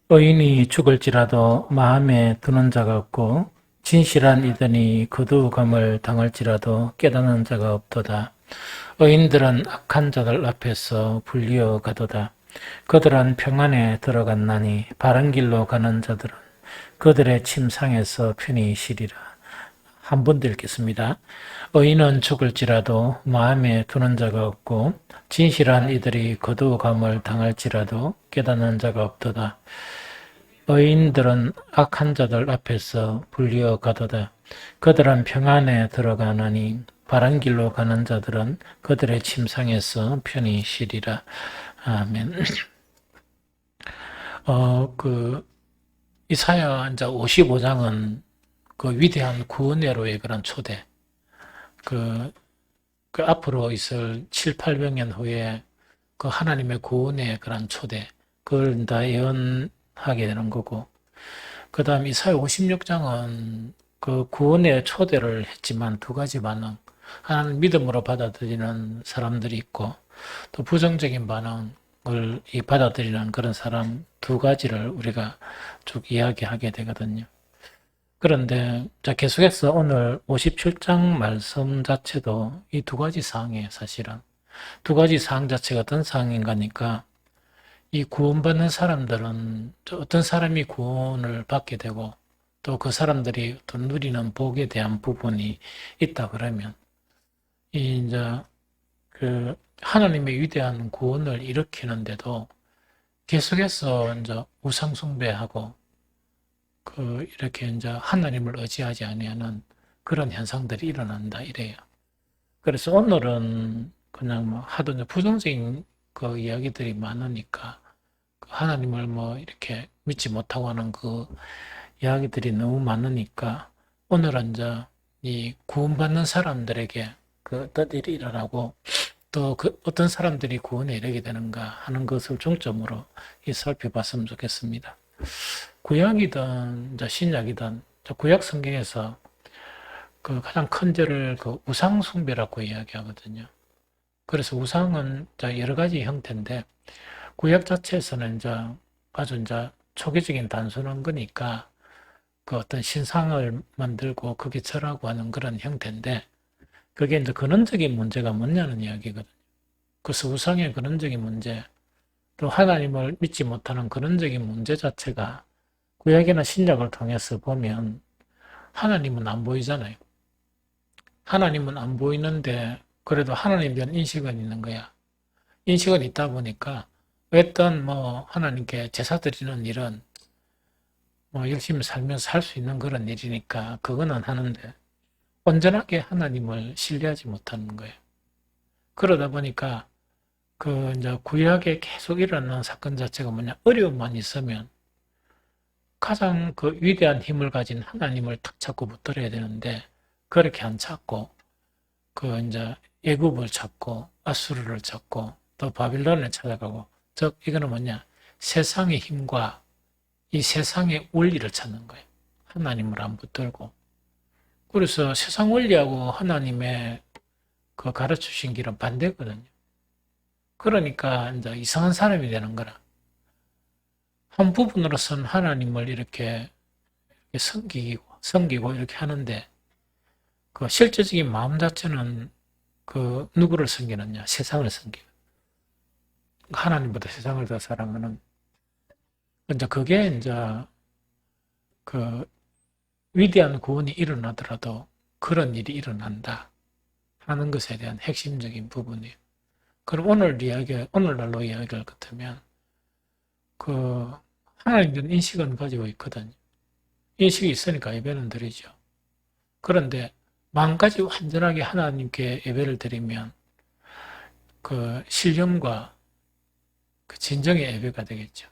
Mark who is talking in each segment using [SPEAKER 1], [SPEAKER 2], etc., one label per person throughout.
[SPEAKER 1] 의인이 죽을지라도 마음에 두는 자가 없고 진실한 이든이 거두감을 당할지라도 깨닫는 자가 없도다. 의인들은 악한 자들 앞에서 불리어 가도다. 그들은 평안에 들어갔나니 바른 길로 가는 자들은 그들의 침상에서 편히 쉬리라. 한 번 더 읽겠습니다. 의인은 죽을지라도 마음에 두는 자가 없고 진실한 이들이 거두감을 당할지라도 깨닫는 자가 없도다. 의인들은 악한 자들 앞에서 불리어 가도다. 그들은 평안에 들어가나니 바른 길로 가는 자들은 그들의 침상에서 편히 쉬리라. 아멘. 이사야 이제 55장은 그 위대한 구원회로의 그런 초대, 그, 그 앞으로 있을 7, 800년 후에 그 하나님의 구원의 그런 초대, 그걸 다 예언하게 되는 거고, 그 다음 이사야 56장은 그 구원의 초대를 했지만 두 가지 반응. 하나는 믿음으로 받아들이는 사람들이 있고 또 부정적인 반응을 받아들이는 그런 사람 두 가지를 우리가 쭉 이야기하게 되거든요. 그런데 계속해서 오늘 57장 말씀 자체도 이 두 가지 사항이에요, 사실은. 두 가지 사항 자체가 어떤 사항인가니까 이 구원받는 사람들은 어떤 사람이 구원을 받게 되고 또 그 사람들이 또 누리는 복에 대한 부분이 있다 그러면 이 이제 그 하나님의 위대한 구원을 일으키는데도 계속해서 이제 우상 숭배하고 그 이렇게 이제 하나님을 의지하지 아니하는 그런 현상들이 일어난다 이래요. 그래서 오늘은 그냥 뭐 하도 이제 부정적인 그 이야기들이 많으니까 하나님을 뭐 이렇게 믿지 못하고 하는 그 이야기들이 너무 많으니까 오늘은 이제 이 구원받는 사람들에게 그 어떤 일이 일어나고 또 그 어떤 사람들이 구원에 이르게 되는가 하는 것을 중점으로 살펴봤으면 좋겠습니다. 구약이든 이제 신약이든 구약 성경에서 그 가장 큰 죄를 그 우상 숭배라고 이야기하거든요. 그래서 우상은 여러 가지 형태인데 구약 자체에서는 이제 아주 이제 초기적인 단순한 거니까 그 어떤 신상을 만들고 거기에 절하고 하는 그런 형태인데 그게 이제 근원적인 문제가 뭐냐는 이야기거든요. 그래서 우상의 근원적인 문제, 또 하나님을 믿지 못하는 근원적인 문제 자체가 구약이나 신약을 통해서 보면 하나님은 안 보이잖아요. 하나님은 안 보이는데 그래도 하나님에 대한 인식은 있는 거야. 인식은 있다 보니까 어떤 뭐 하나님께 제사 드리는 일은 뭐 열심히 살면서 할 수 있는 그런 일이니까 그거는 하는데 온전하게 하나님을 신뢰하지 못하는 거예요. 그러다 보니까 그 이제 구약에 계속 일어나는 사건 자체가 뭐냐 어려움만 있으면 가장 그 위대한 힘을 가진 하나님을 탁 잡고 붙들어야 되는데 그렇게 안 찾고 그 이제 애굽을 찾고 아수르를 찾고 또 바빌론을 찾아가고 즉 이거는 뭐냐 세상의 힘과 이 세상의 원리를 찾는 거예요. 하나님을 안 붙들고 그래서 세상 원리하고 하나님의 그 가르쳐 주신 길은 반대거든요. 그러니까 이제 이상한 사람이 되는 거라. 한 부분으로서는 하나님을 이렇게 섬기고 이렇게 하는데 그 실제적인 마음 자체는 그 누구를 섬기느냐? 세상을 섬기고 하나님보다 세상을 더 사랑하는 이제 그게 이제 그 위대한 구원이 일어나더라도 그런 일이 일어난다 하는 것에 대한 핵심적인 부분이에요. 그럼 오늘날로 이야기할 것 같으면 그 하나님은 인식은 가지고 있거든요. 인식이 있으니까 예배는 드리죠. 그런데 마음까지 완전하게 하나님께 예배를 드리면 그 신령과 그 진정의 예배가 되겠죠.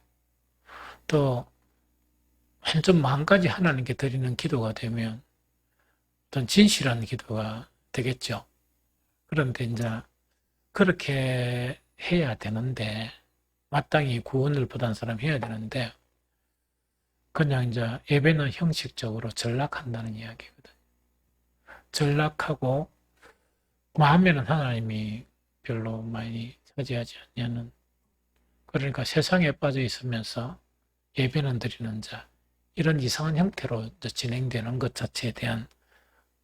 [SPEAKER 1] 또 완전 마음까지 하나님께 드리는 기도가 되면 어떤 진실한 기도가 되겠죠. 그런데 이제 그렇게 해야 되는데 마땅히 구원을 받은 사람이 해야 되는데 그냥 이제 예배는 형식적으로 전락한다는 이야기거든요. 전락하고 마음에는 하나님이 별로 많이 차지하지 않냐는 그러니까 세상에 빠져 있으면서 예배는 드리는 자, 이런 이상한 형태로 진행되는 것 자체에 대한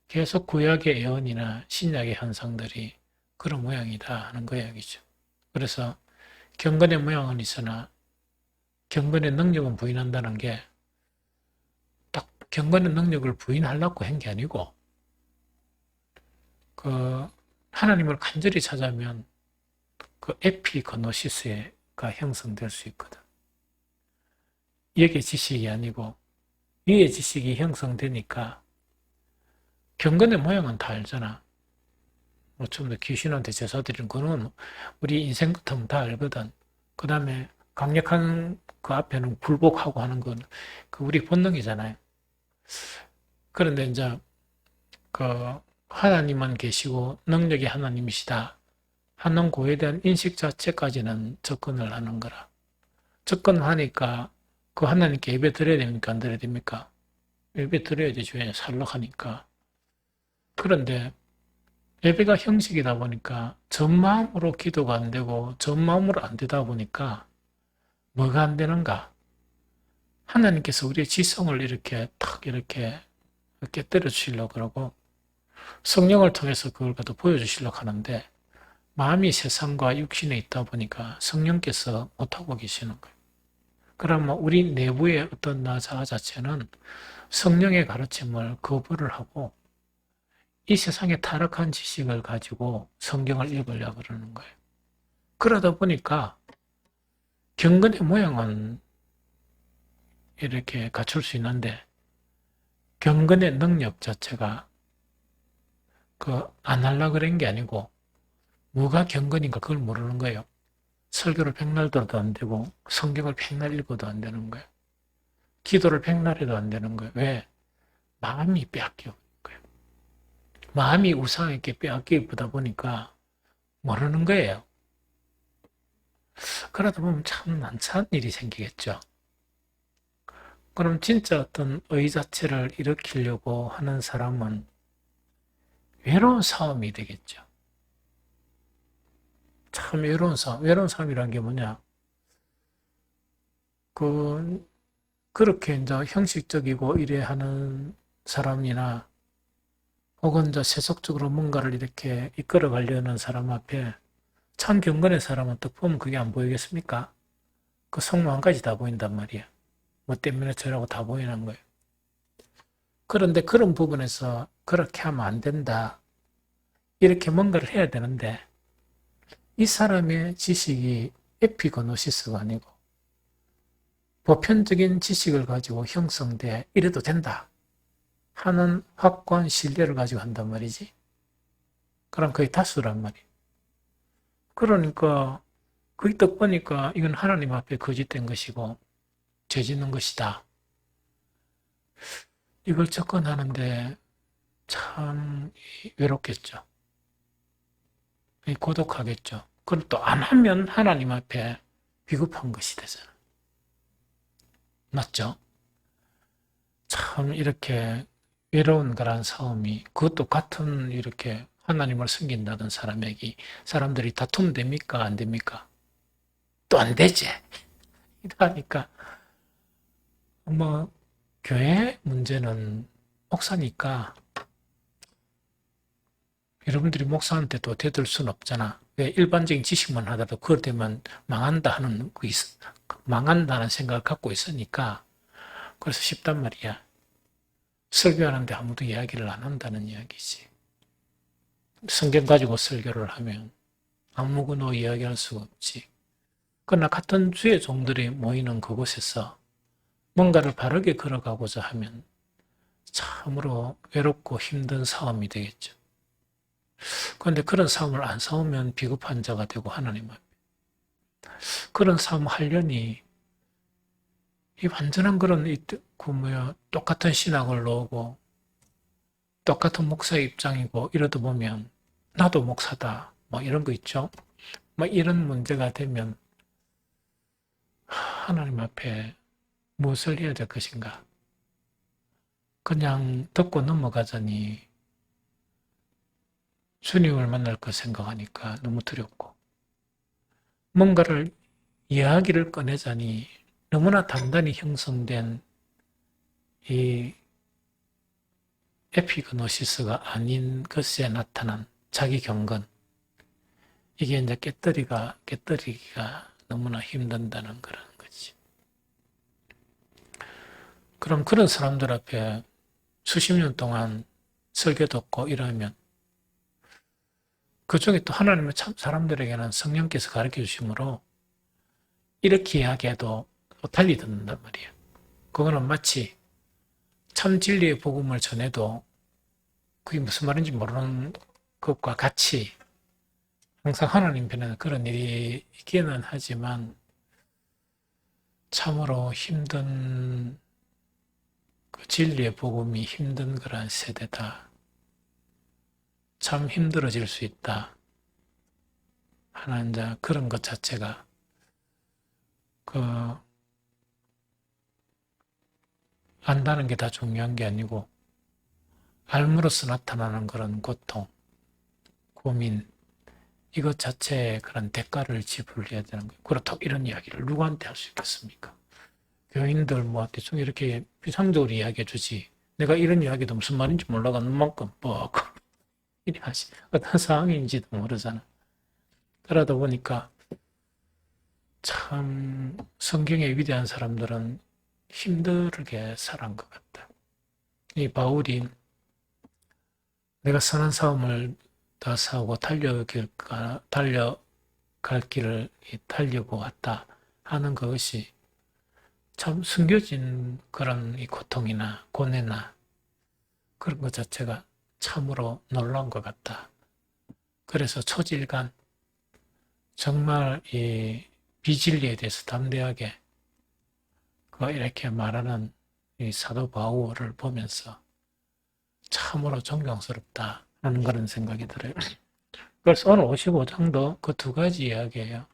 [SPEAKER 1] 계속 구약의 예언이나 신약의 현상들이 그런 모양이다 하는 거 이야기죠. 그래서 경건의 모양은 있으나 경건의 능력은 부인한다는 게 딱 경건의 능력을 부인하려고 한 게 아니고 그 하나님을 간절히 찾아면 그 에피그노시스가 형성될 수 있거든. 여기의 지식이 아니고 위의 지식이 형성되니까 경건의 모양은 다 알잖아. 뭐 좀 더 귀신한테 제사 드리는 거는 우리 인생 같으면 다 알거든. 그 다음에 강력한 그 앞에는 굴복하고 하는 건 그 우리 본능이잖아요. 그런데 이제 그 하나님만 계시고 능력이 하나님이시다 하는 거에 대한 인식 자체까지는 접근을 하는 거라. 접근하니까 그 하나님께 예배 드려야 됩니까? 안 드려야 됩니까? 예배 드려야 되죠. 살락하니까. 그런데 예배가 형식이다 보니까 전 마음으로 기도가 안 되고 전 마음으로 안 되다 보니까 뭐가 안 되는가? 하나님께서 우리의 지성을 이렇게 탁 이렇게 깨뜨려 주시려고 그러고 성령을 통해서 그걸 갖다 보여주시려고 하는데 마음이 세상과 육신에 있다 보니까 성령께서 못하고 계시는 거예요. 그러면 우리 내부의 어떤 나 자체는 성령의 가르침을 거부를 하고 이 세상의 타락한 지식을 가지고 성경을 읽으려고 그러는 거예요. 그러다 보니까 경건의 모양은 이렇게 갖출 수 있는데 경건의 능력 자체가 안 하려고 그런 게 아니고 뭐가 경건인가 그걸 모르는 거예요. 설교를 백날 들어도 안 되고 성경을 백날 읽어도 안 되는 거예요. 기도를 백날 해도 안 되는 거예요. 왜? 마음이 빼앗겨. 마음이 우상에게 빼앗기다 보니까 모르는 거예요. 그러다 보면 참 난처한 일이 생기겠죠. 그럼 진짜 어떤 의 자체를 일으키려고 하는 사람은 외로운 싸움이 되겠죠. 참 외로운 싸움. 외로운 싸움이란 게 뭐냐? 그렇게 이제 형식적이고 이래 하는 사람이나 혹은 이제 세속적으로 뭔가를 이렇게 이끌어 가려는 사람 앞에 참 경건의 사람은 딱 보면 그게 안 보이겠습니까? 그 속마음까지 다 보인단 말이야. 뭐 때문에 저라고 다 보이는 거예요. 그런데 그런 부분에서 그렇게 하면 안 된다. 이렇게 뭔가를 해야 되는데 이 사람의 지식이 에피그노시스가 아니고 보편적인 지식을 가지고 형성돼 이래도 된다 하는 확고한 신뢰를 가지고 한단 말이지. 그럼 거의 다수란 말이에요. 그러니까 거기 딱 보니까 이건 하나님 앞에 거짓된 것이고 죄 짓는 것이다. 이걸 접근하는데 참 외롭겠죠. 고독하겠죠. 그걸 또 안 하면 하나님 앞에 비겁한 것이 되잖아. 맞죠? 참 이렇게 외로운 그런 싸움이 그것도 같은 이렇게 하나님을 섬긴다던 사람에게 사람들이 다투면 됩니까? 안 됩니까? 또 안 되지. 이러니까 뭐 교회 문제는 목사니까 여러분들이 목사한테 또 대들 수는 없잖아. 왜 일반적인 지식만 하다도 그걸 되면 망한다 하는 망한다는 생각을 갖고 있으니까 그래서 쉽단 말이야. 설교하는데 아무도 이야기를 안 한다는 이야기지. 성경 가지고 설교를 하면 아무거나 이야기할 수가 없지. 그러나 같은 주의 종들이 모이는 그곳에서 뭔가를 바르게 걸어가고자 하면 참으로 외롭고 힘든 싸움이 되겠죠. 그런데 그런 싸움을 안 싸우면 비겁한 자가 되고 하나님 앞에 그런 싸움 하려니 이 완전한 그런 똑같은 신학을 놓고 똑같은 목사의 입장이고 이러다 보면 나도 목사다 뭐 이런 거 있죠. 뭐 이런 문제가 되면 하나님 앞에 무엇을 해야 될 것인가? 그냥 듣고 넘어가자니 주님을 만날 것 생각하니까 너무 두렵고 뭔가를 이야기를 꺼내자니 너무나 단단히 형성된 이 에피그노시스가 아닌 것에 나타난 자기 경건. 이게 이제 깨뜨리기가 너무나 힘든다는 그런 거지. 그럼 그런 사람들 앞에 수십 년 동안 설교 듣고 이러면 그중에 또 하나님의 참 사람들에게는 성령께서 가르쳐 주심으로 이렇게 이야기해도 달리 듣는단 말이야. 그거는 마치 참 진리의 복음을 전해도 그게 무슨 말인지 모르는 것과 같이 항상 하나님 편에는 그런 일이 있기는 하지만 참으로 힘든 그 진리의 복음이 힘든 그런 세대다. 참 힘들어질 수 있다. 하는 이제 그런 것 자체가 안다는 게 다 중요한 게 아니고 알므로써 나타나는 그런 고통, 고민 이것 자체에 그런 대가를 지불해야 되는 거예요. 그렇다고 이런 이야기를 누구한테 할 수 있겠습니까? 교인들 뭐 대충 이렇게 비상적으로 이야기해 주지. 내가 이런 이야기도 무슨 말인지 몰라가는 만큼 뭐 이래 하시 어떤 상황인지도 모르잖아. 그러다 보니까 참 성경의 위대한 사람들은 힘들게 살아온 것 같다. 이 바울이 내가 선한 싸움을 다 싸우고 달려갈 길을 달려고 왔다 하는 것이 참 숨겨진 그런 이 고통이나 고뇌나 그런 것 자체가 참으로 놀라운 것 같다. 그래서 초질간 정말 이 비진리에 대해서 담대하게 이렇게 말하는 이 사도 바울을 보면서 참으로 존경스럽다 하는 그런 생각이 들어요. 그래서 오늘 55장도 그 두 가지 이야기예요.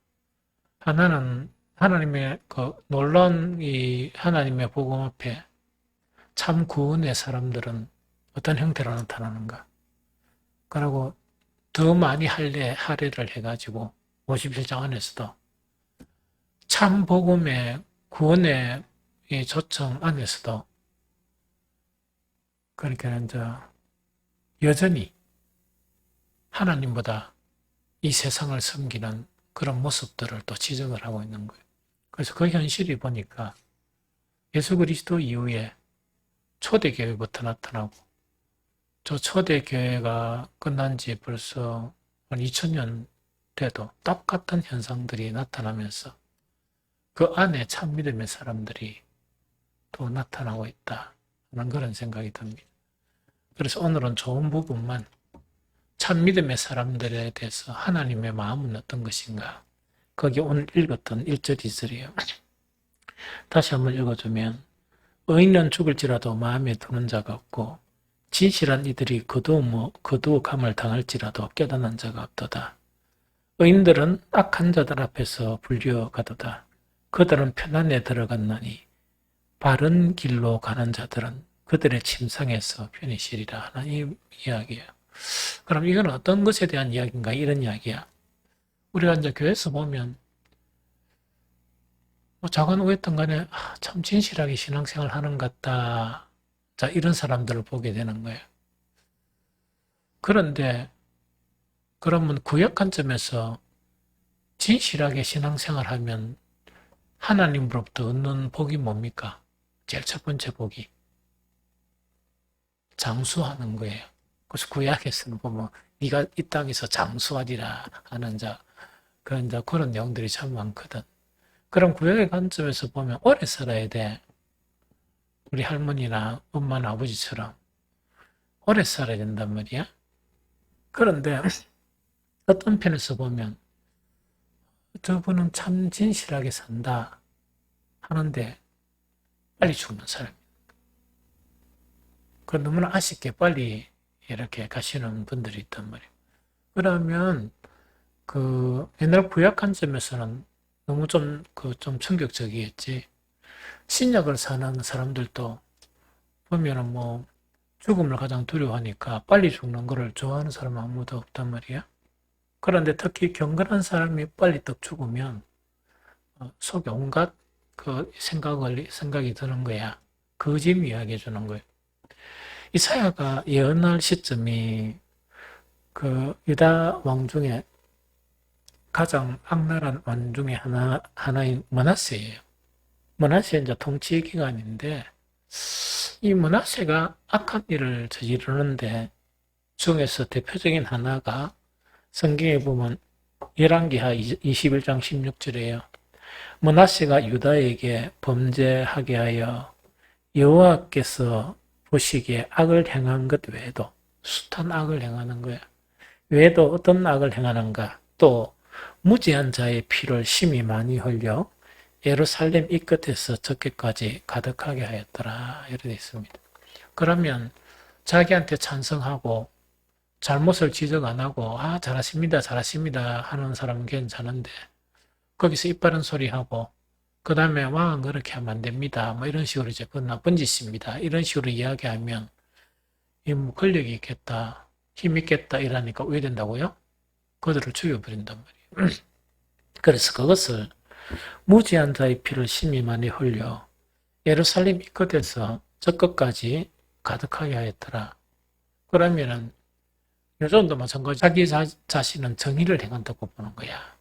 [SPEAKER 1] 하나는 하나님의 그 놀라운 이 하나님의 복음 앞에 참 구원의 사람들은 어떤 형태로 나타나는가. 그리고 더 많이 할애를 해가지고 57장 안에서도 참 복음의 구원의 이 초청 안에서도 그러니까 이제 여전히 하나님보다 이 세상을 섬기는 그런 모습들을 또 지적을 하고 있는 거예요. 그래서 그 현실이 보니까 예수 그리스도 이후에 초대교회부터 나타나고 저 초대교회가 끝난 지 벌써 한 2000년 돼도 똑같은 현상들이 나타나면서 그 안에 참 믿음의 사람들이 또 나타나고 있다 하는 그런 생각이 듭니다. 그래서 오늘은 좋은 부분만 참 믿음의 사람들에 대해서 하나님의 마음은 어떤 것인가 거기 오늘 읽었던 1절 2절이에요. 다시 한번 읽어주면 의인은 죽을지라도 마음에 두는 자가 없고 진실한 이들이 거두감을 당할지라도 깨닫는 자가 없도다. 의인들은 악한 자들 앞에서 불려가도다. 그들은 편안에 들어갔나니 바른 길로 가는 자들은 그들의 침상에서 편히 쉬리라 하는 이 이야기예요. 그럼 이건 어떤 것에 대한 이야기인가? 이런 이야기야. 우리가 이제 교회에서 보면 뭐 작은 오했던 간에 참 진실하게 신앙생활 하는 것 같다. 자, 이런 사람들을 보게 되는 거예요. 그런데 그러면 구약 관점에서 진실하게 신앙생활 하면 하나님으로부터 얻는 복이 뭡니까? 제일 첫 번째 복이 장수하는 거예요. 그래서 구약에서는 보면 네가 이 땅에서 장수하리라 하는 그런 내용들이 참 많거든. 그럼 구약의 관점에서 보면 오래 살아야 돼. 우리 할머니나 엄마나 아버지처럼 오래 살아야 된단 말이야. 그런데 어떤 편에서 보면 저분은 참 진실하게 산다 하는데 빨리 죽는 사람. 그 너무나 아쉽게 빨리 이렇게 가시는 분들이 있단 말이에요. 그러면 그 옛날 구약 관점에서는 너무 좀 충격적이겠지. 신약을 사는 사람들도 보면은 뭐 죽음을 가장 두려워하니까 빨리 죽는 거를 좋아하는 사람은 아무도 없단 말이야. 그런데 특히 경건한 사람이 빨리 떡 죽으면 속에 온갖 그 생각이 드는 거야. 그 점 이야기해 주는 거예요. 이사야가 예언할 시점이 그 유다 왕 중에 가장 악랄한 왕 중에 하나인 므낫세예요. 므낫세 이제 통치 기간인데 이 므낫세가 악한 일을 저지르는데 중에서 대표적인 하나가 성경에 보면 열왕기하 21장 16절에요. 므낫세가 유다에게 범죄하게 하여 여호와께서 보시기에 악을 행한 것 외에도 숱한 악을 행하는 거야. 외에도 어떤 악을 행하는가? 또 무지한 자의 피를 심히 많이 흘려 예루살렘 이 끝에서 저 끝까지 가득하게 하였더라. 이렇게 되어 있습니다. 그러면 자기한테 찬성하고 잘못을 지적 안 하고 잘하십니다 잘하십니다 하는 사람은 괜찮은데 거기서 입바른 소리하고 그 다음에 왕은 그렇게 하면 안 됩니다. 뭐 이런 식으로 이제 그건 나쁜 짓입니다. 이런 식으로 이야기하면 뭐 권력이 있겠다, 힘 있겠다 이러니까 왜 된다고요? 그들을 죽여버린단 말이에요. 그래서 그것을 무지한 자의 피를 심히 많이 흘려 예루살렘 이 끝에서 저 끝까지 가득하게 하였더라. 그러면은 요즘도 마찬가지 자기 자신은 정의를 행한다고 보는 거야.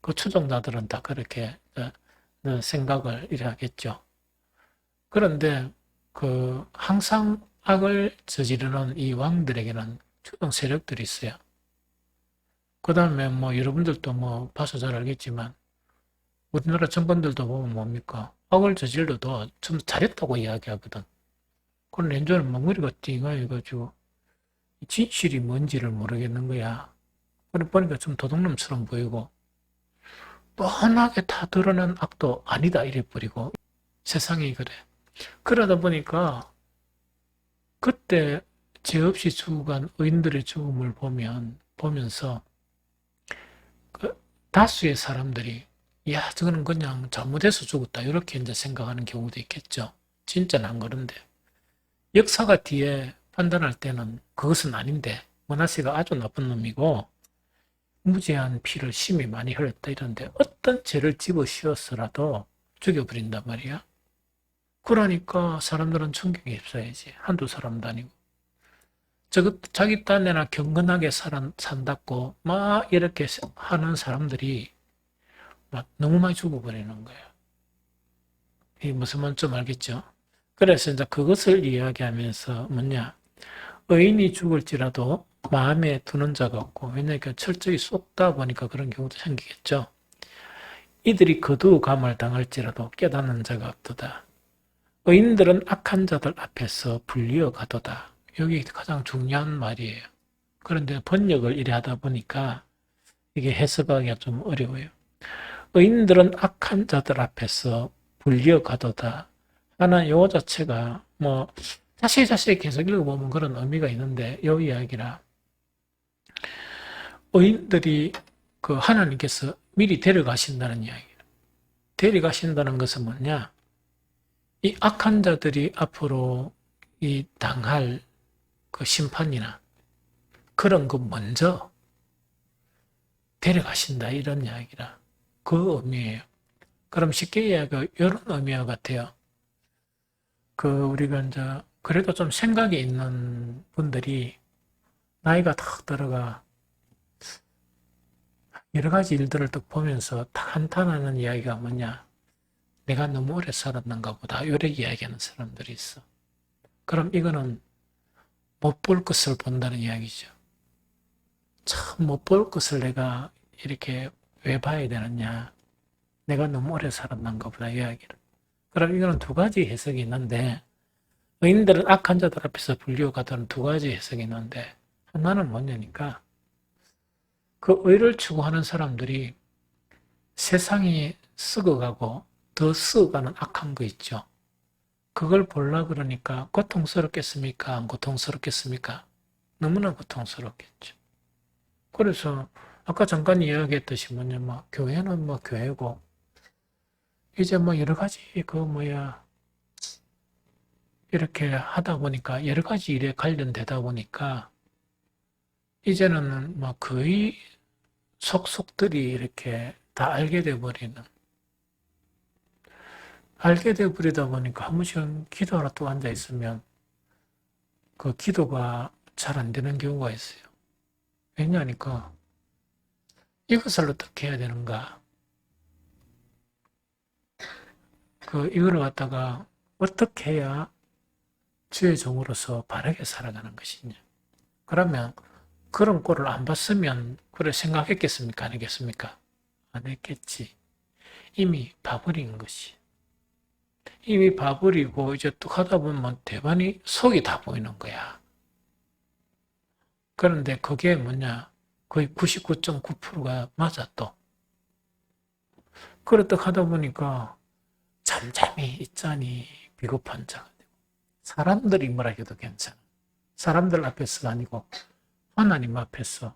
[SPEAKER 1] 그 추종자들은 다 그렇게 생각을 이래 하겠죠. 그런데 그 항상 악을 저지르는 이 왕들에게는 추종 세력들이 있어요. 그 다음에 뭐 여러분들도 뭐 봐서 잘 알겠지만 우리나라 정권들도 보면 뭡니까? 악을 저질러도 좀 잘했다고 이야기하거든. 그런 렌즈는 멍머리가 띵해가지고 진실이 뭔지를 모르겠는 거야. 그래 보니까 좀 도둑놈처럼 보이고 뻔하게 다 드러난 악도 아니다 이래버리고 세상이 그래. 그러다 보니까 그때 죄 없이 죽어간 의인들의 죽음을 보면서 그 다수의 사람들이 야 저거는 그냥 잘못해서 죽었다 이렇게 이제 생각하는 경우도 있겠죠. 진짜는 안 그런데 역사가 뒤에 판단할 때는 그것은 아닌데 므낫세가 아주 나쁜 놈이고 무지한 피를 심히 많이 흘렸다 이런데 어떤 죄를 집어씌웠어라도 죽여버린단 말이야. 그러니까 사람들은 충격에 휩싸야지. 한두 사람도 아니고. 자기 딴에나 경건하게 산다고 막 이렇게 하는 사람들이 막 너무 많이 죽어버리는 거예요. 이 무슨 말인지 좀 알겠죠? 그래서 이제 그것을 이야기하면서 뭐냐. 의인이 죽을지라도 마음에 두는 자가 없고, 왜냐하면 철저히 쏟다 보니까 그런 경우도 생기겠죠. 이들이 거두감을 당할지라도 깨닫는 자가 없도다. 의인들은 악한 자들 앞에서 불리어 가도다. 여기 가장 중요한 말이에요. 그런데 번역을 이래 하다 보니까 이게 해석하기가 좀 어려워요. 의인들은 악한 자들 앞에서 불리어 가도다. 하나 요 자체가 뭐 자세히 계속 읽어보면 그런 의미가 있는데 요 이야기라 의인들이 그 하나님께서 미리 데려가신다는 이야기예요. 데려가신다는 것은 뭐냐? 이 악한 자들이 앞으로 이 당할 그 심판이나 그런 거 먼저 데려가신다 이런 이야기라 그 의미예요. 그럼 쉽게 이야기하면 이런 의미와 같아요. 그 우리가 이제 그래도 좀 생각이 있는 분들이 나이가 탁 들어가 여러 가지 일들을 딱 보면서 딱 한탄하는 이야기가 뭐냐? 내가 너무 오래 살았는가 보다. 이렇게 이야기하는 사람들이 있어. 그럼 이거는 못 볼 것을 본다는 이야기죠. 참 못 볼 것을 내가 이렇게 왜 봐야 되느냐. 내가 너무 오래 살았는가 보다 이야기를. 그럼 이거는 두 가지 해석이 있는데 의인들은 악한 자들 앞에서 불리어가던 두 가지 해석이 있는데 하나는 뭐냐니까 그 의를 추구하는 사람들이 세상이 썩어가고 더 썩어가는 악한 거 있죠. 그걸 보려 그러니까 고통스럽겠습니까? 안 고통스럽겠습니까? 너무나 고통스럽겠죠. 그래서 아까 잠깐 이야기했듯이 뭐냐, 교회는 교회고 이제 여러 가지 이렇게 하다 보니까 여러 가지 일에 관련되다 보니까 이제는 거의 속속들이 이렇게 다 알게 돼 버리는 알게 되어 버리다 보니까 한 번씩은 기도하러 또 앉아 있으면 그 기도가 잘 안 되는 경우가 있어요. 왜냐하니까 이것을 어떻게 해야 되는가? 이거를 갖다가 어떻게 해야 주의 종으로서 바르게 살아가는 것이냐? 그러면 그런 꼴을 안 봤으면 그래 생각했겠습니까? 안 했겠습니까? 안 했겠지. 이미 봐버린 것이. 이미 봐버리고 이제 또 하다 보면 대반이 속이 다 보이는 거야. 그런데 그게 뭐냐? 거의 99.9%가 맞아 또. 그렇다 하다 보니까 잠잠히 있자니 비겁한 자가 되고 사람들이 뭐라 해도 괜찮아. 사람들 앞에서가 아니고 하나님 앞에서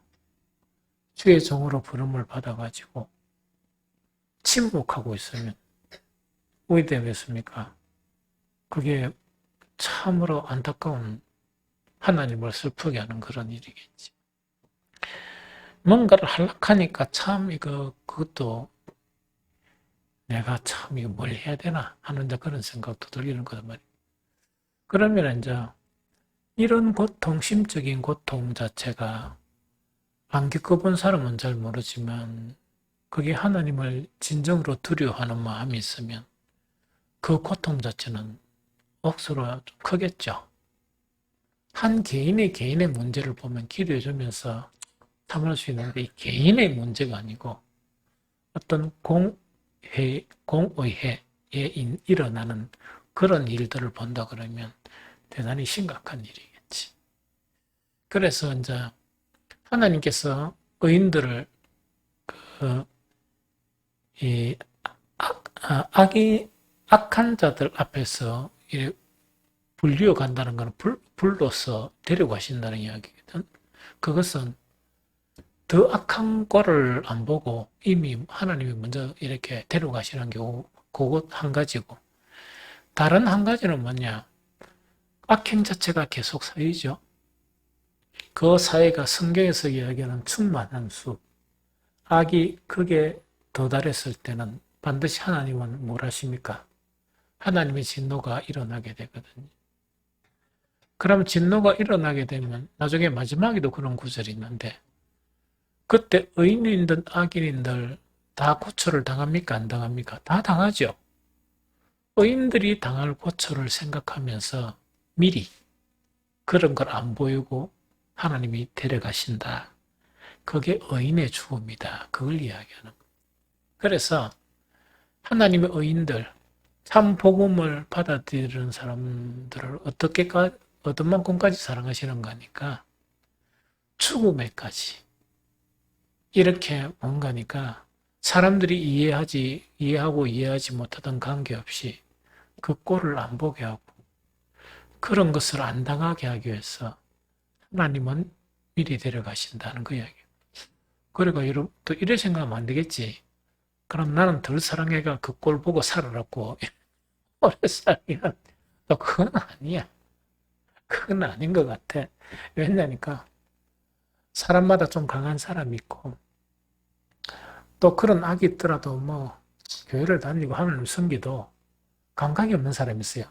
[SPEAKER 1] 주의 종으로 부름을 받아가지고 침묵하고 있으면 왜 되겠습니까? 그게 참으로 안타까운 하나님을 슬프게 하는 그런 일이겠지. 뭔가를 하려하니까 참 그것도 내가 참 이거 뭘 해야 되나 하는 그런 생각도 들리는 거란 말이에요. 그러면 이제 이런 고통, 심적인 고통 자체가 안 겪어본 사람은 잘 모르지만 그게 하나님을 진정으로 두려워하는 마음이 있으면 그 고통 자체는 억수로 좀 크겠죠. 한 개인의 문제를 보면 기도해주면서 참을 수 있는데 이 개인의 문제가 아니고 어떤 공의회에 일어나는 그런 일들을 본다 그러면 대단히 심각한 일이겠지. 그래서 이제 하나님께서 의인들을 이 악한 자들 앞에서 불리어 간다는 것은 불로서 데려가신다는 이야기거든. 그것은 더 악한 꼴을 안 보고 이미 하나님이 먼저 이렇게 데려가시는 경우 그것 한 가지고 다른 한 가지는 뭐냐? 악행 자체가 계속 쌓이죠. 그 사회가 성경에서 이야기하는 충만한 수, 악이 크게 도달했을 때는 반드시 하나님은 뭘 하십니까? 하나님의 진노가 일어나게 되거든요. 그럼 진노가 일어나게 되면 나중에 마지막에도 그런 구절이 있는데 그때 의인이든 악인이든 다 고초를 당합니까? 안 당합니까? 다 당하죠. 의인들이 당할 고초를 생각하면서 미리 그런 걸 안 보이고 하나님이 데려가신다. 그게 의인의 죽음이다. 그걸 이야기하는 거예요. 그래서 하나님의 의인들, 참 복음을 받아들이는 사람들을 어떤 만큼까지 사랑하시는 거니까 죽음에까지 이렇게 뭔가니까 사람들이 이해하고 이해하지 못하던 관계없이 그 꼴을 안 보게 하고 그런 것을 안 당하게 하기 위해서 하나님은 미리 데려가신다는 그 이야기예요. 그리고 여러분 또 이래 생각하면 안 되겠지. 그럼 나는 덜 사랑해가 그 꼴 보고 살아라고 오래 살면 또 그건 아니야. 그건 아닌 것 같아. 왜냐니까 사람마다 좀 강한 사람이 있고 또 그런 악이 있더라도 뭐 교회를 다니고 하나님 섬기도 감각이 없는 사람이 있어요.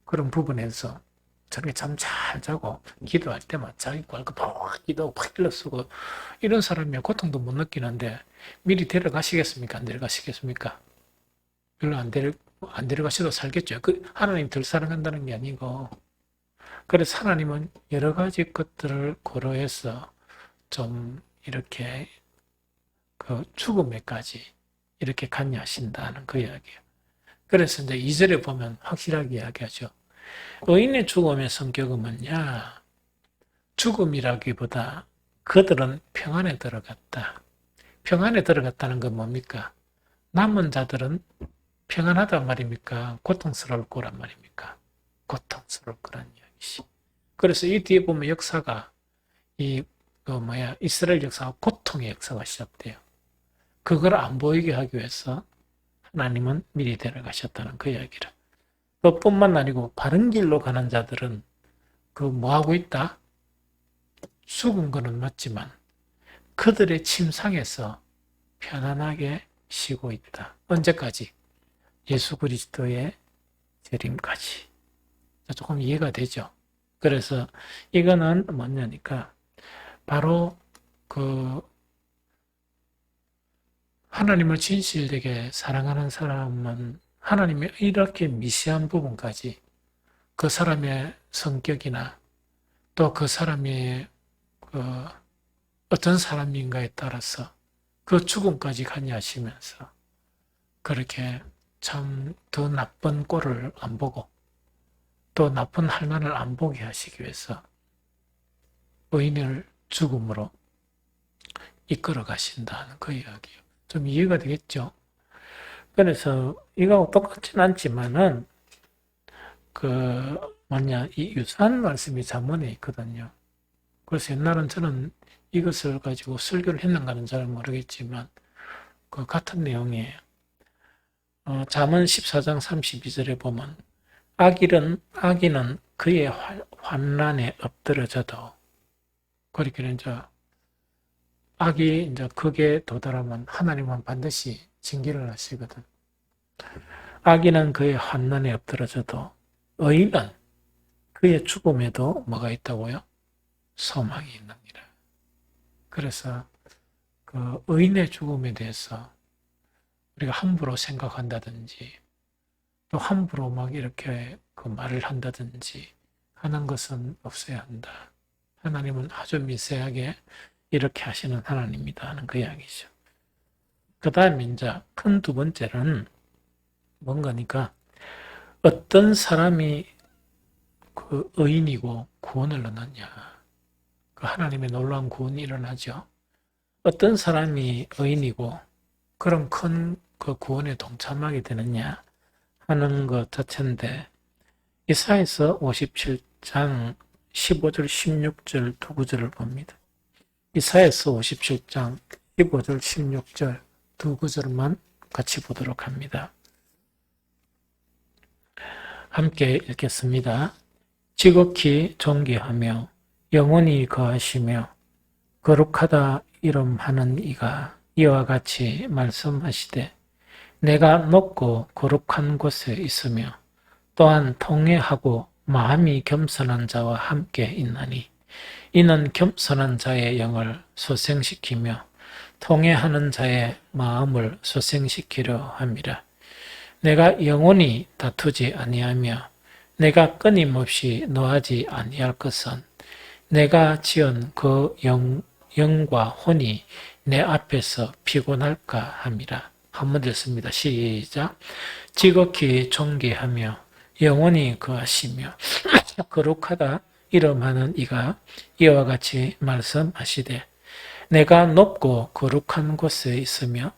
[SPEAKER 1] 그런 부분에서 저렇게 잠 잘 자고 기도할 때만 자기 꼴고 푹 기도하고 팍 일러쓰고 이런 사람이 고통도 못 느끼는데 미리 데려가시겠습니까? 안 데려가시겠습니까? 별로 안 데려가셔도 살겠죠. 하나님 덜 사랑한다는 게 아니고 그래서 하나님은 여러 가지 것들을 고려해서 좀 이렇게 그 죽음에까지 이렇게 관여하신다는 그 이야기예요. 그래서 이제 2절에 보면 확실하게 이야기하죠. 의인의 죽음의 성격은 뭐냐? 죽음이라기보다 그들은 평안에 들어갔다. 평안에 들어갔다는 건 뭡니까? 남은 자들은 평안하단 말입니까? 고통스러울 거란 말입니까? 고통스러울 거란 이야기시. 그래서 이 뒤에 보면 역사가 이스라엘 역사가 고통의 역사가 시작돼요. 그걸 안 보이게 하기 위해서 하나님은 미리 데려가셨다는 그 이야기를. 그뿐만 아니고 바른 길로 가는 자들은 뭐 하고 있다? 죽은 거는 맞지만 그들의 침상에서 편안하게 쉬고 있다. 언제까지? 예수 그리스도의 재림까지. 조금 이해가 되죠? 그래서 이거는 뭐냐니까 바로 그 하나님을 진실되게 사랑하는 사람은 하나님의 이렇게 미세한 부분까지 그 사람의 성격이나 또 그 사람이 그 어떤 사람인가에 따라서 그 죽음까지 관여하시면서 그렇게 참 더 나쁜 꼴을 안 보고 또 나쁜 할만을 안 보게 하시기 위해서 의인을 죽음으로 이끌어 가신다는 그 이야기예요. 좀 이해가 되겠죠? 그래서 이거하고 똑같진 않지만은 그 이 유사한 말씀이 잠언에 있거든요. 그래서 옛날은 저는 이것을 가지고 설교를 했는가는 잘 모르겠지만 그 같은 내용이에요. 잠언 14장 32절에 보면 악인은 그의 환난에 엎드러져도 그렇게 이제 악이 이제 극에 도달하면 하나님은 반드시 징계를 하시거든. 악인은 그의 환난에 엎드러져도 의인은 그의 죽음에도 뭐가 있다고요? 소망이 있느니라. 그래서 그 의인의 죽음에 대해서 우리가 함부로 생각한다든지 또 함부로 막 이렇게 그 말을 한다든지 하는 것은 없어야 한다. 하나님은 아주 미세하게 이렇게 하시는 하나님이다 하는 그 이야기죠. 그 다음에 이제 큰 두 번째는 뭔가니까 어떤 사람이 그 의인이고 구원을 얻느냐. 그 하나님의 놀라운 구원이 일어나죠. 어떤 사람이 의인이고 그런 큰 그 구원에 동참하게 되느냐 하는 것 자체인데 이사야서 57장 15절 16절 두 구절을 봅니다. 이사야서 57장 15절 16절 두 구절만 같이 보도록 합니다. 함께 읽겠습니다. 지극히 존귀하며 영원히 거하시며 거룩하다 이름하는 이가 이와 같이 말씀하시되 내가 높고 거룩한 곳에 있으며 또한 통회하고 마음이 겸손한 자와 함께 있나니 이는 겸손한 자의 영을 소생시키며 통회하는 자의 마음을 소생시키려 함이라. 내가 영원히 다투지 아니하며 내가 끊임없이 노하지 아니할 것은 내가 지은 그 영과 혼이 내 앞에서 피곤할까 함이라. 한번 듣습니다. 시작. 지극히 존귀하며 영원히 거하시며 거룩하다 이름하는 이가 이와 같이 말씀하시되 내가 높고 거룩한 곳에 있으며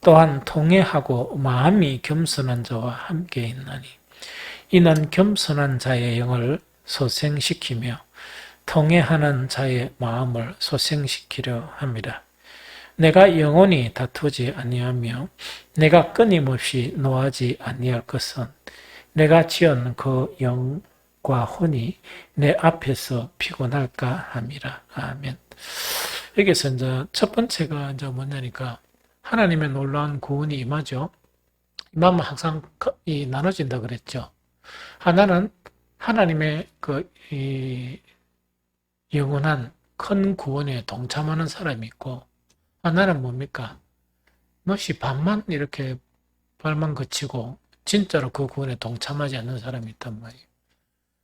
[SPEAKER 1] 또한 통회하고 마음이 겸손한 자와 함께 있나니 이는 겸손한 자의 영을 소생시키며 통회하는 자의 마음을 소생시키려 함이라. 내가 영원히 다투지 아니하며 내가 끊임없이 노하지 아니할 것은 내가 지은 그 영과 혼이 내 앞에서 피곤할까 함이라. 아멘. 여기서 이제 첫 번째가 이제 뭐냐니까 하나님의 놀라운 구원이 임하죠. 임하면 항상 나눠진다 그랬죠. 하나는 하나님의 이 영원한 큰 구원에 동참하는 사람이 있고 하나는 뭡니까? 뭣이 반만 이렇게 발만 그치고 진짜로 그 구원에 동참하지 않는 사람이 있단 말이에요.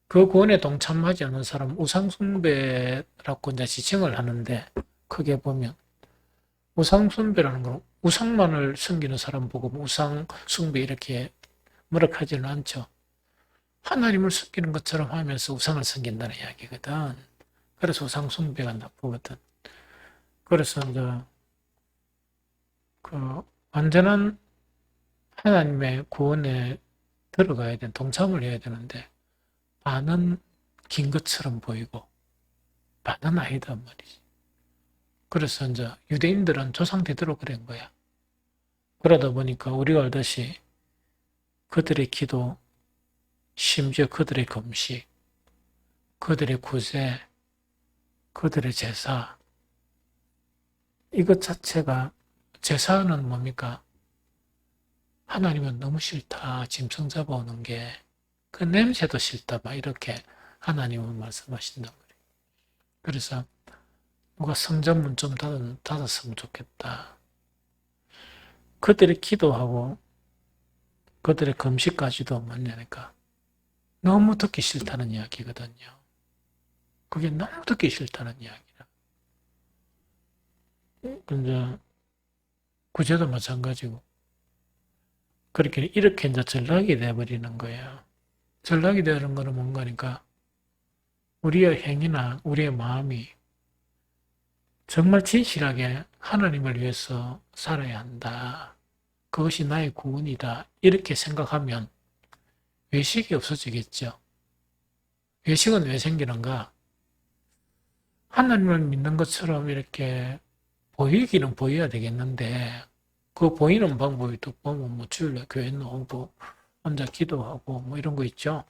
[SPEAKER 1] 그 구원에 동참하지 않는 사람은 우상숭배라고 이제 지칭을 하는데 크게 보면 우상숭배라는 건 우상만을 섬기는 사람 보고 우상숭배 이렇게 뭐라하지는 않죠. 하나님을 섬기는 것처럼 하면서 우상을 섬긴다는 이야기거든. 그래서 우상숭배가 나쁘거든. 그래서 이제 그 완전한 하나님의 구원에 들어가야 돼, 동참을 해야 되는데 반은 긴 것처럼 보이고 반은 아니단 말이지. 그래서 이제 유대인들은 조상대대로 그런 거야. 그러다 보니까 우리가 알듯이 그들의 기도, 심지어 그들의 금식, 그들의 구제, 그들의 제사, 이것 자체가 제사는 뭡니까? 하나님은 너무 싫다. 짐승 잡아오는 게 그 냄새도 싫다. 막 이렇게 하나님은 말씀하신단 말이에요. 그래서 누가 성전문 좀 닫았으면 좋겠다. 그들의 기도하고 그들의 금식까지도 뭐냐니까 너무 듣기 싫다는 이야기거든요. 그게 너무 듣기 싫다는 이야기라. 근데 구제도 마찬가지고 그렇게 이렇게 이제 전락이 돼버리는 거예요. 전락이 되는 거는 뭔가니까 우리의 행위나 우리의 마음이 정말 진실하게 하나님을 위해서 살아야 한다. 그것이 나의 구원이다. 이렇게 생각하면 외식이 없어지겠죠. 외식은 왜 생기는가? 하나님을 믿는 것처럼 이렇게 보이기는 보여야 되겠는데 그 보이는 방법이 또 보면 뭐 주일날 교회 나오고 혼자 기도하고 뭐 이런 거 있죠.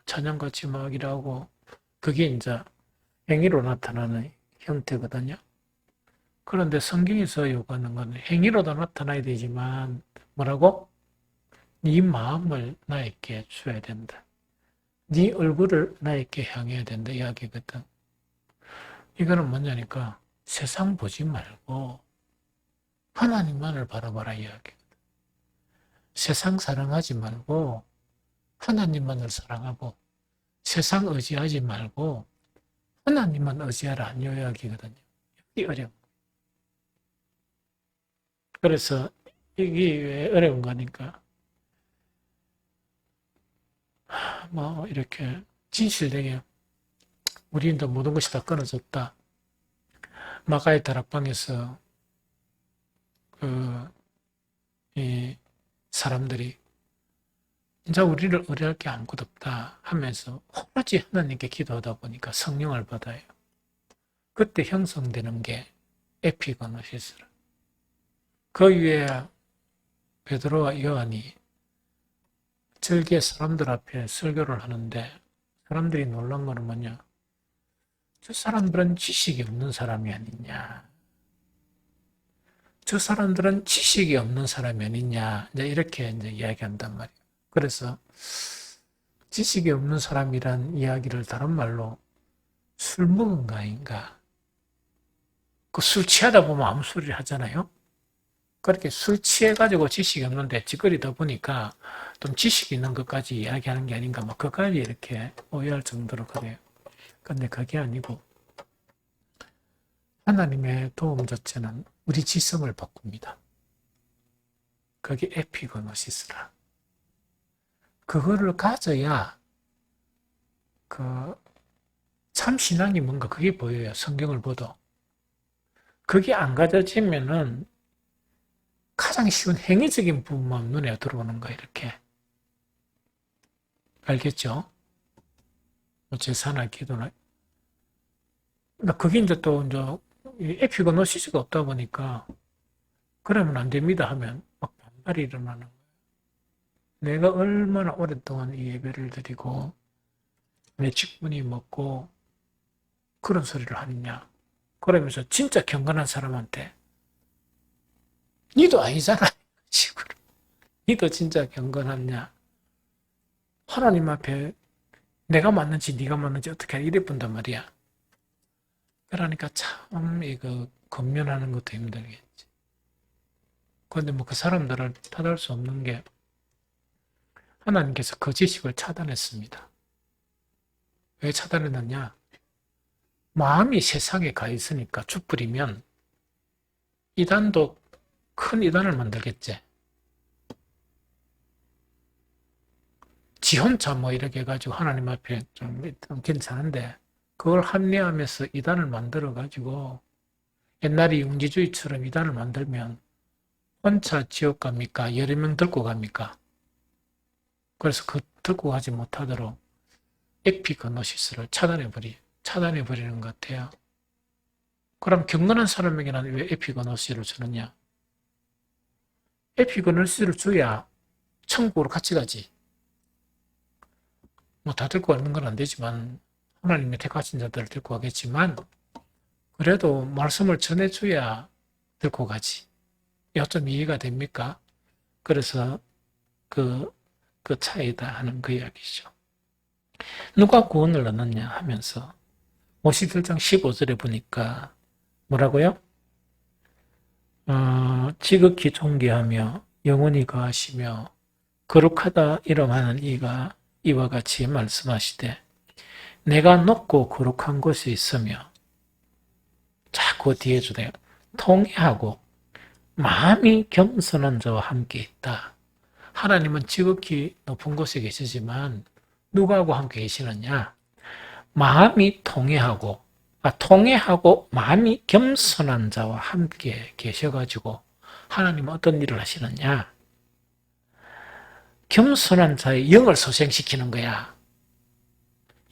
[SPEAKER 1] 찬양같이 막 일하고 그게 이제 행위로 나타나는 형태거든요. 그런데 성경에서 요구하는 건 행위로도 나타나야 되지만 뭐라고? 네 마음을 나에게 줘야 된다. 네 얼굴을 나에게 향해야 된다 이야기거든. 이거는 뭐냐니까 세상 보지 말고 하나님만을 바라봐라 이야기거든. 세상 사랑하지 말고 하나님만을 사랑하고 세상 의지하지 말고 하나님만 의지하라 이 이야기거든요. 이게 어려워. 그래서 이게 왜 어려운 거니까 뭐 이렇게 진실되게 우리는 모든 것이 다 끊어졌다. 마가의 다락방에서 이 사람들이 이제 우리를 의뢰할 게 아무것도 없다 하면서 오로지 하나님께 기도하다 보니까 성령을 받아요. 그때 형성되는 게 에피고노시스라. 그 위에 베드로와 요한이 절기에 사람들 앞에 설교를 하는데 사람들이 놀란 거는 뭐냐? 저 사람들은 지식이 없는 사람이 아니냐? 저 사람들은 지식이 없는 사람이 아니냐? 이제 이렇게 이제 이야기한단 말이에요. 그래서 지식이 없는 사람이란 이야기를 다른 말로 술 먹은 거 아닌가? 그 술 취하다 보면 아무 소리를 하잖아요? 그렇게 술 취해가지고 지식이 없는데 찌그리다 보니까 좀 지식이 있는 것까지 이야기하는 게 아닌가, 막 그까지 이렇게 오해할 정도로 그래요. 근데 그게 아니고, 하나님의 도움 자체는 우리 지성을 바꿉니다. 그게 에피고노시스라. 그거를 가져야, 참 신앙이 뭔가 그게 보여요. 성경을 보도. 그게 안 가져지면은 가장 쉬운 행위적인 부분만 눈에 들어오는 거야, 이렇게. 알겠죠? 뭐 제사나 기도나. 그게 이제 또, 이제, 에피고노시스가 없다 보니까, 그러면 안 됩니다 하면 막 반발이 일어나는 거예요. 내가 얼마나 오랫동안 이 예배를 드리고, 내 직분이 먹고, 그런 소리를 하느냐. 그러면서 진짜 경건한 사람한테, 니도 아니잖아. 식으로. 니도 진짜 경건하냐. 하나님 앞에 내가 맞는지 네가 맞는지 어떻게 이래 본단 말이야. 그러니까 참 이거 권면하는 것도 힘들겠지. 그런데 뭐 그 사람들을 탓할 수 없는 게 하나님께서 그 지식을 차단했습니다. 왜 차단했느냐? 마음이 세상에 가 있으니까 죽부리면 이단도 큰 이단을 만들겠지. 지 혼자 뭐 이렇게 해가지고 하나님 앞에 좀 괜찮은데 그걸 합리화하면서 이단을 만들어가지고 옛날에 영지주의처럼 이단을 만들면 혼자 지옥 갑니까? 여러 명 들고 갑니까? 그래서 그 들고 가지 못하도록 에피그노시스를 차단해버리는 것 같아요. 그럼 경건한 사람에게는 왜 에피그노시스를 주느냐? 에피그노시스를 줘야 천국으로 같이 가지. 뭐 다 들고 가는 건 안 되지만 하나님의 택하신 자들을 들고 가겠지만 그래도 말씀을 전해줘야 들고 가지. 이거 좀 이해가 됩니까? 그래서 그, 그 차이다 하는 그 이야기죠. 누가 구원을 얻느냐 하면서 51장 15절에 보니까 뭐라고요? 지극히 존귀하며 영원히 거하시며 거룩하다 이름하는 이가 이와 같이 말씀하시되 내가 높고 거룩한 곳에 있으며 자꾸 뒤에 주대요. 통회하고 마음이 겸손한 자와 함께 있다. 하나님은 지극히 높은 곳에 계시지만 누구하고 함께 계시느냐? 마음이 통회하고 마음이 겸손한 자와 함께 계셔가지고 하나님은 어떤 일을 하시느냐? 겸손한 자의 영을 소생시키는 거야.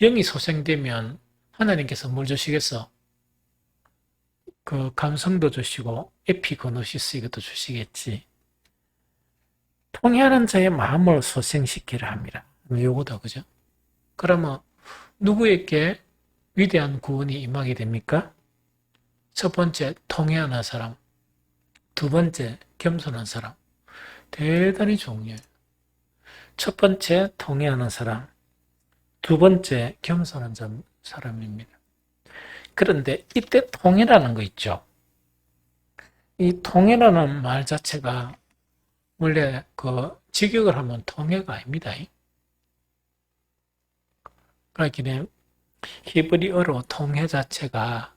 [SPEAKER 1] 영이 소생되면 하나님께서 뭘 주시겠어? 그 감성도 주시고 에피그노시스 이것도 주시겠지. 통회하는 자의 마음을 소생시키려 합니다. 요거다, 그죠? 그러면 누구에게 위대한 구원이 임하게 됩니까? 첫 번째, 통회하는 사람. 두 번째, 겸손한 사람. 대단히 중요해요. 첫 번째, 통회하는 사람. 두 번째, 겸손한 사람입니다. 그런데 이때 통회라는 거 있죠. 이 통회라는 말 자체가 원래 그 직역을 하면 통회가 아닙니다. 그러니까 히브리어로 통회 자체가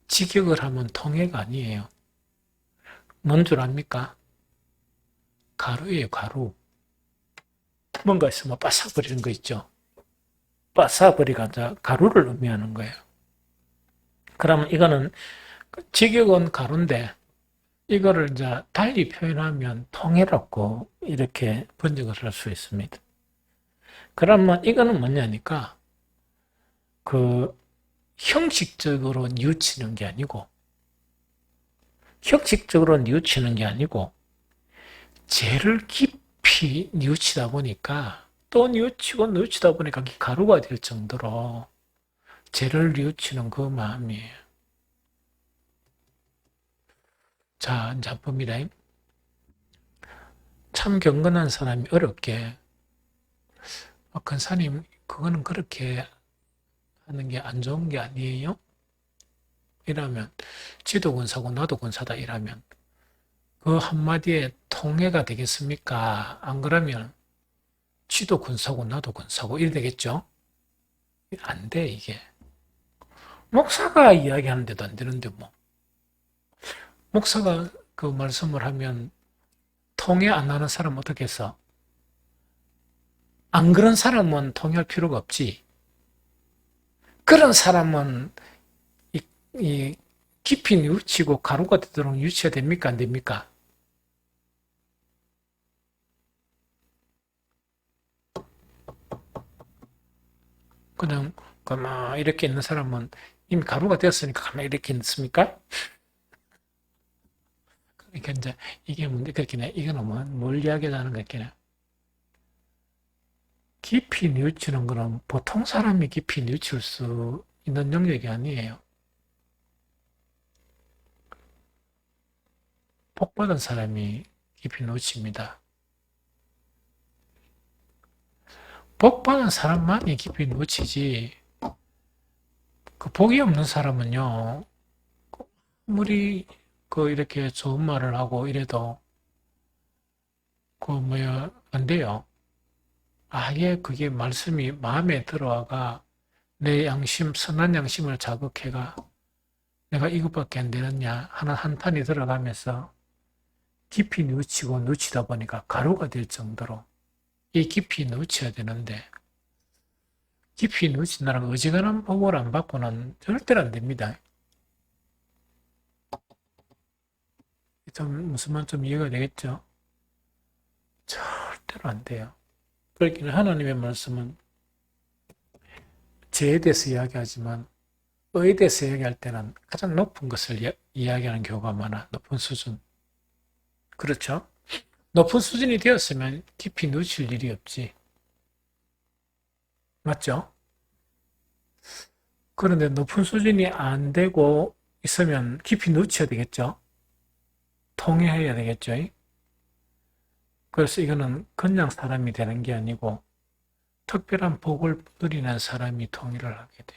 [SPEAKER 1] 직역을 하면 통회가 아니에요. 뭔 줄 압니까? 가루예요, 가루. 뭔가 있으면 빠싸버리는 거 있죠. 빠싸버리가 아니라 가루를 의미하는 거예요. 그러면 이거는 직역은 가루인데 이거를 이제 달리 표현하면 통회라고 이렇게 번역을 할 수 있습니다. 그러면 이거는 뭐냐니까 그 형식적으로 뉘우치는 게 아니고 죄를 깊이 뉘우치다 보니까 또 뉘우치다 보니까 가루가 될 정도로 죄를 뉘우치는 그 마음이에요. 자, 이제 봅니다. 참 경건한 사람이 어렵게 권사님 그거는 그렇게 하는 게 안 좋은 게 아니에요? 이라면 지도 권사고 나도 권사다 이라면 그 한마디에 통해가 되겠습니까? 안 그러면 지도 권사고 나도 권사고 이래 되겠죠? 안 돼, 이게. 목사가 이야기하는데도 안 되는데 뭐. 목사가 그 말씀을 하면 통해 안 하는 사람은 어떻게 했어? 안 그런 사람은 통해할 필요가 없지. 그런 사람은 이 깊이 뉘우치고 가루가 되도록 유치가 됩니까? 안 됩니까? 그냥 가만히 이렇게 있는 사람은 이미 가루가 되었으니까 가만히 이렇게 있습니까? 그러니까 이제 이게 문제 그렇게 이거는 뭘 이야기하는 거겠냐? 깊이 뉘우치는 거는 보통 사람이 깊이 뉘우칠 수 있는 영역이 아니에요. 복받은 사람이 깊이 뉘우칩니다. 복받은 사람만이 깊이 뉘우치지 그 복이 없는 사람은요 아무리 그 이렇게 좋은 말을 하고 이래도 안 돼요. 아예 그게 말씀이 마음에 들어와가 내 양심, 선한 양심을 자극해가 내가 이것밖에 안 되느냐 하는 한탄이 들어가면서 깊이 뉘우치다 보니까 가루가 될 정도로 이 깊이 뉘우쳐야 되는데 깊이 뉘우친다는 어지간한 복을 안 받고는 절대로 안 됩니다. 무슨 말 좀 이해가 되겠죠? 절대로 안 돼요. 그렇기는 하나님의 말씀은 죄에 대해서 이야기하지만 의에 대해서 이야기할 때는 가장 높은 것을 이야기하는 경우가 많아. 높은 수준. 그렇죠? 높은 수준이 되었으면 깊이 뉘우칠 일이 없지. 맞죠? 그런데 높은 수준이 안 되고 있으면 깊이 뉘우쳐야 되겠죠? 통해해야 되겠죠? 그래서 이거는 그냥 사람이 되는 게 아니고 특별한 복을 누리는 사람이 통일을 하게 돼.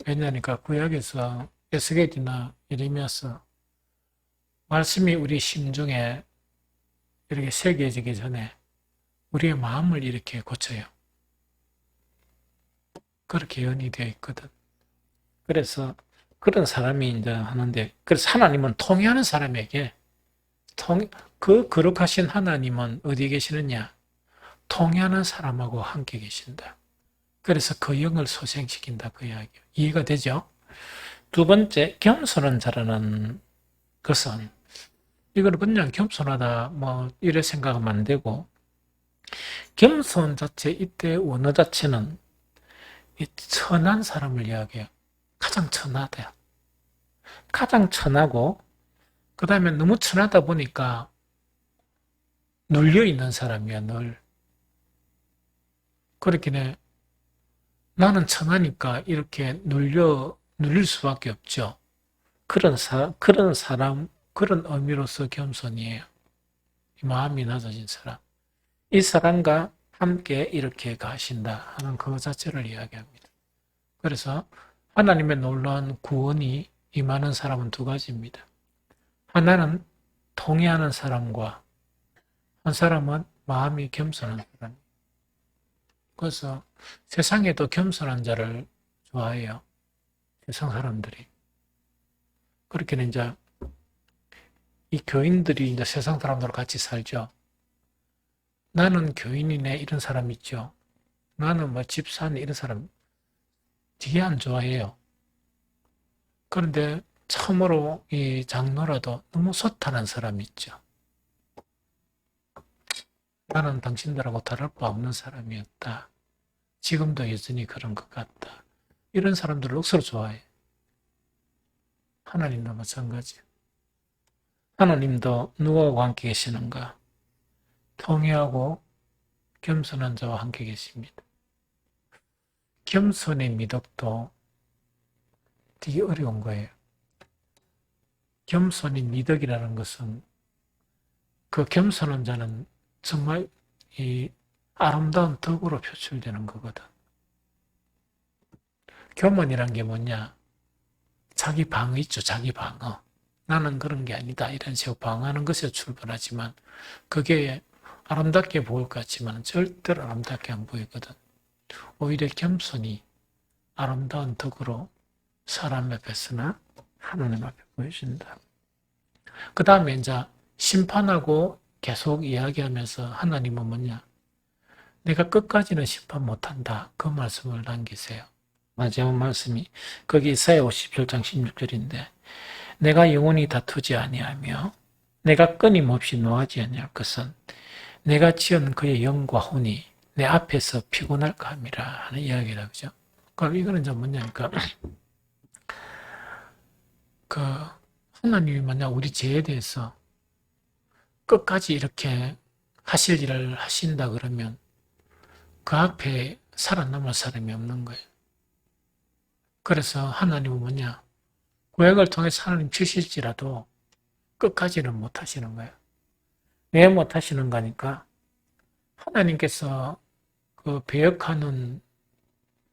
[SPEAKER 1] 왜냐하니까 구약에서 에스겔이나 예레미야서 말씀이 우리 심중에 이렇게 새겨지기 전에 우리의 마음을 이렇게 고쳐요. 그렇게 연이되어 있거든. 그래서 그런 사람이 이제 하는데, 그래서 하나님은 통회하는 사람에게 그 거룩하신 하나님은 어디 계시느냐? 통회하는 사람하고 함께 계신다. 그래서 그 영을 소생시킨다 그 이야기예요. 이해가 되죠? 두 번째, 겸손한 자라는 것은 이거는 그냥 겸손하다 뭐 이래 생각하면 안 되고, 겸손 자체 이때 원어 자체는 이 천한 사람을 이야기해요. 가장 천하다. 가장 천하고 그 다음에 너무 천하다 보니까 눌려있는 사람이야. 늘 그렇긴 나는 천하니까 이렇게 눌릴 수밖에 없죠. 그런 사람, 그런 의미로서 겸손이에요. 마음이 낮아진 사람. 이 사람과 함께 이렇게 가신다 하는 그것 자체를 이야기합니다. 그래서 하나님의 놀라운 구원이 임하는 사람은 두 가지입니다. 하나는 통회하는 사람과 한 사람은 마음이 겸손한 사람. 그래서 세상에도 겸손한 자를 좋아해요. 세상 사람들이. 그렇게 이제 이 교인들이 이제 세상 사람들과 같이 살죠. 나는 교인이네 이런 사람 있죠. 나는 뭐 집사네 이런 사람 되게 안 좋아해요. 그런데 참으로 이 장로라도 너무 소탈한 사람이 있죠. 나는 당신들하고 다를 바 없는 사람이었다. 지금도 여전히 그런 것 같다. 이런 사람들을 억수로 좋아해. 하나님도 마찬가지. 하나님도 누구와 함께 계시는가? 통회하고 겸손한 자와 함께 계십니다. 겸손의 미덕도 되게 어려운 거예요. 겸손의 미덕이라는 것은 그 겸손한 자는 정말 이 아름다운 덕으로 표출되는 거거든. 교만이란 게 뭐냐? 자기 방어 있죠. 자기 방어. 나는 그런 게 아니다. 이런 식으로 방어하는 것에 출발하지만 그게 아름답게 보일 것 같지만 절대로 아름답게 안 보이거든. 오히려 겸손이 아름다운 덕으로 사람 앞에서나 하나님 앞에 보여준다. 그 다음에 이제 심판하고 계속 이야기하면서 하나님은 뭐냐? 내가 끝까지는 심판 못한다. 그 말씀을 남기세요. 마지막 말씀이 거기 이사야 57장 16절인데 내가 영원히 다투지 아니하며 내가 끊임없이 노하지 아니할 것은 내가 지은 그의 영과 혼이 내 앞에서 피곤할까 함이라 하는 이야기다. 그죠? 그럼 이거는 이제 뭐냐니까 그 하나님이 만약 우리 죄에 대해서 끝까지 이렇게 하실 일을 하신다 그러면 그 앞에 살아남을 사람이 없는 거예요. 그래서 하나님은 뭐냐? 구약을 통해서 하나님 치실지라도 끝까지는 못 하시는 거예요. 왜 못 하시는 거니까? 하나님께서 그 배역하는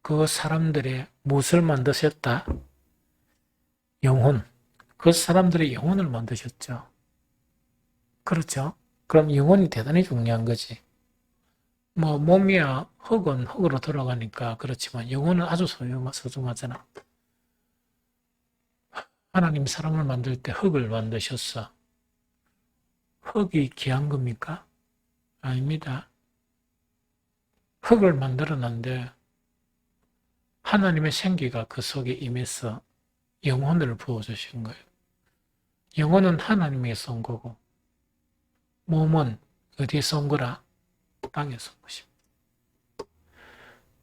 [SPEAKER 1] 그 사람들의 무엇을 만드셨다? 영혼. 그 사람들의 영혼을 만드셨죠. 그렇죠? 그럼 영혼이 대단히 중요한 거지. 뭐 몸이야 흙은 흙으로 돌아가니까 그렇지만 영혼은 아주 소중하잖아. 하나님 사람을 만들 때 흙을 만드셨어. 흙이 귀한 겁니까? 아닙니다. 흙을 만들어놨는데 하나님의 생기가 그 속에 임해서 영혼을 부어주신 거예요. 영혼은 하나님에서 온 거고 몸은 어디에서 온 거라? 땅에서 온 것입니다.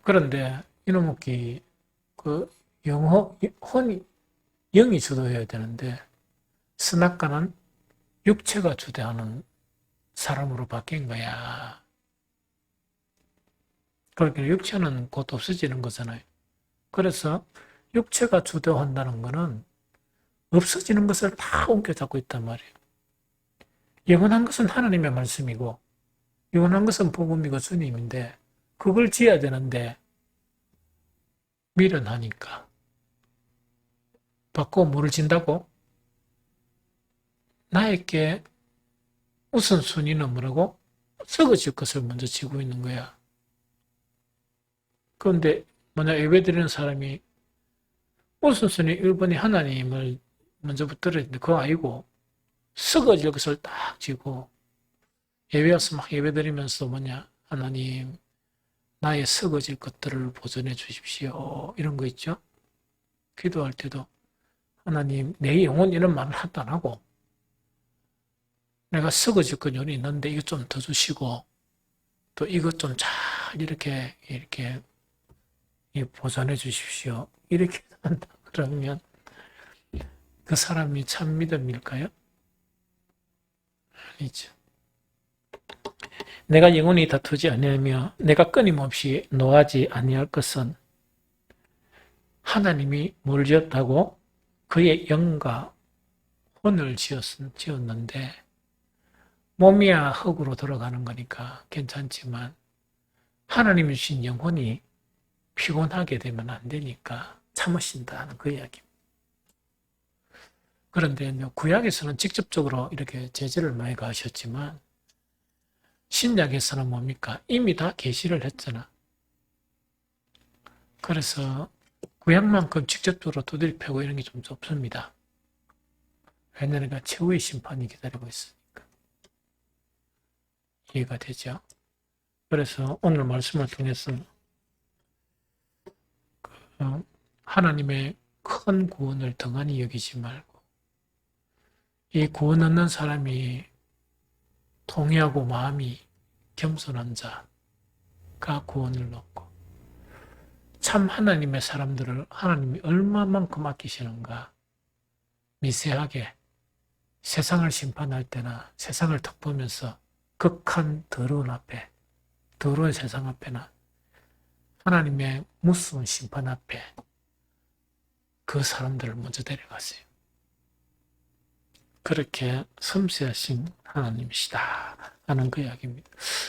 [SPEAKER 1] 그런데 이놈의 그 영이 주도해야 되는데 스나가는 육체가 주도하는 사람으로 바뀐 거야. 그러니까 육체는 곧 없어지는 거잖아요. 그래서 육체가 주도한다는 거는 없어지는 것을 다 옮겨잡고 있단 말이에요. 영원한 것은 하나님의 말씀이고 영원한 것은 복음이고 주님인데 그걸 지어야 되는데 미련하니까 받고 뭐를 진다고? 나에게 우선순위는 뭐라고? 썩어질 것을 먼저 지고 있는 거야. 그런데 만약 예배드리는 사람이 우선순위 1번이 하나님을 먼저 붙들어야 되는데 그거 아니고 썩어질 것을 딱 지고 예배 와서 막 예배드리면서 하나님 나의 썩어질 것들을 보존해 주십시오. 이런 거 있죠. 기도할 때도 하나님 내 영혼 이런 말을 하도 안 하고 내가 썩어질 건 요리 있는데 이거 좀 더 주시고 또 이것 좀 잘 이렇게 보존해 주십시오. 이렇게 한다 그러면 그 사람이 참 믿음일까요? 아니죠. 내가 영원히 다투지 아니하며 내가 끊임없이 노하지 아니할 것은 하나님이 뭘 지었다고? 그의 영과 혼을 지었는데 몸이야 흙으로 들어가는 거니까 괜찮지만 하나님이 주신 영혼이 피곤하게 되면 안 되니까 참으신다는 그 이야기입니다. 그런데 구약에서는 직접적으로 이렇게 제재를 많이 가하셨지만 신약에서는 뭡니까? 이미 다 계시를 했잖아. 그래서 구약만큼 직접적으로 두드려 패고 이런 게 좀 없습니다. 왜냐하면 최후의 심판이 기다리고 있으니까. 이해가 되죠? 그래서 오늘 말씀을 통해서 하나님의 큰 구원을 등한히 여기지 말고 이 구원 얻는 사람이 통회하고 마음이 겸손한 자가 구원을 얻고 참 하나님의 사람들을 하나님이 얼마만큼 아끼시는가 미세하게 세상을 심판할 때나 세상을 탁 보면서 극한 더러운 세상 앞에나 하나님의 무서운 심판 앞에 그 사람들을 먼저 데려가세요. 그렇게 섬세하신 하나님이시다 하는 그 이야기입니다.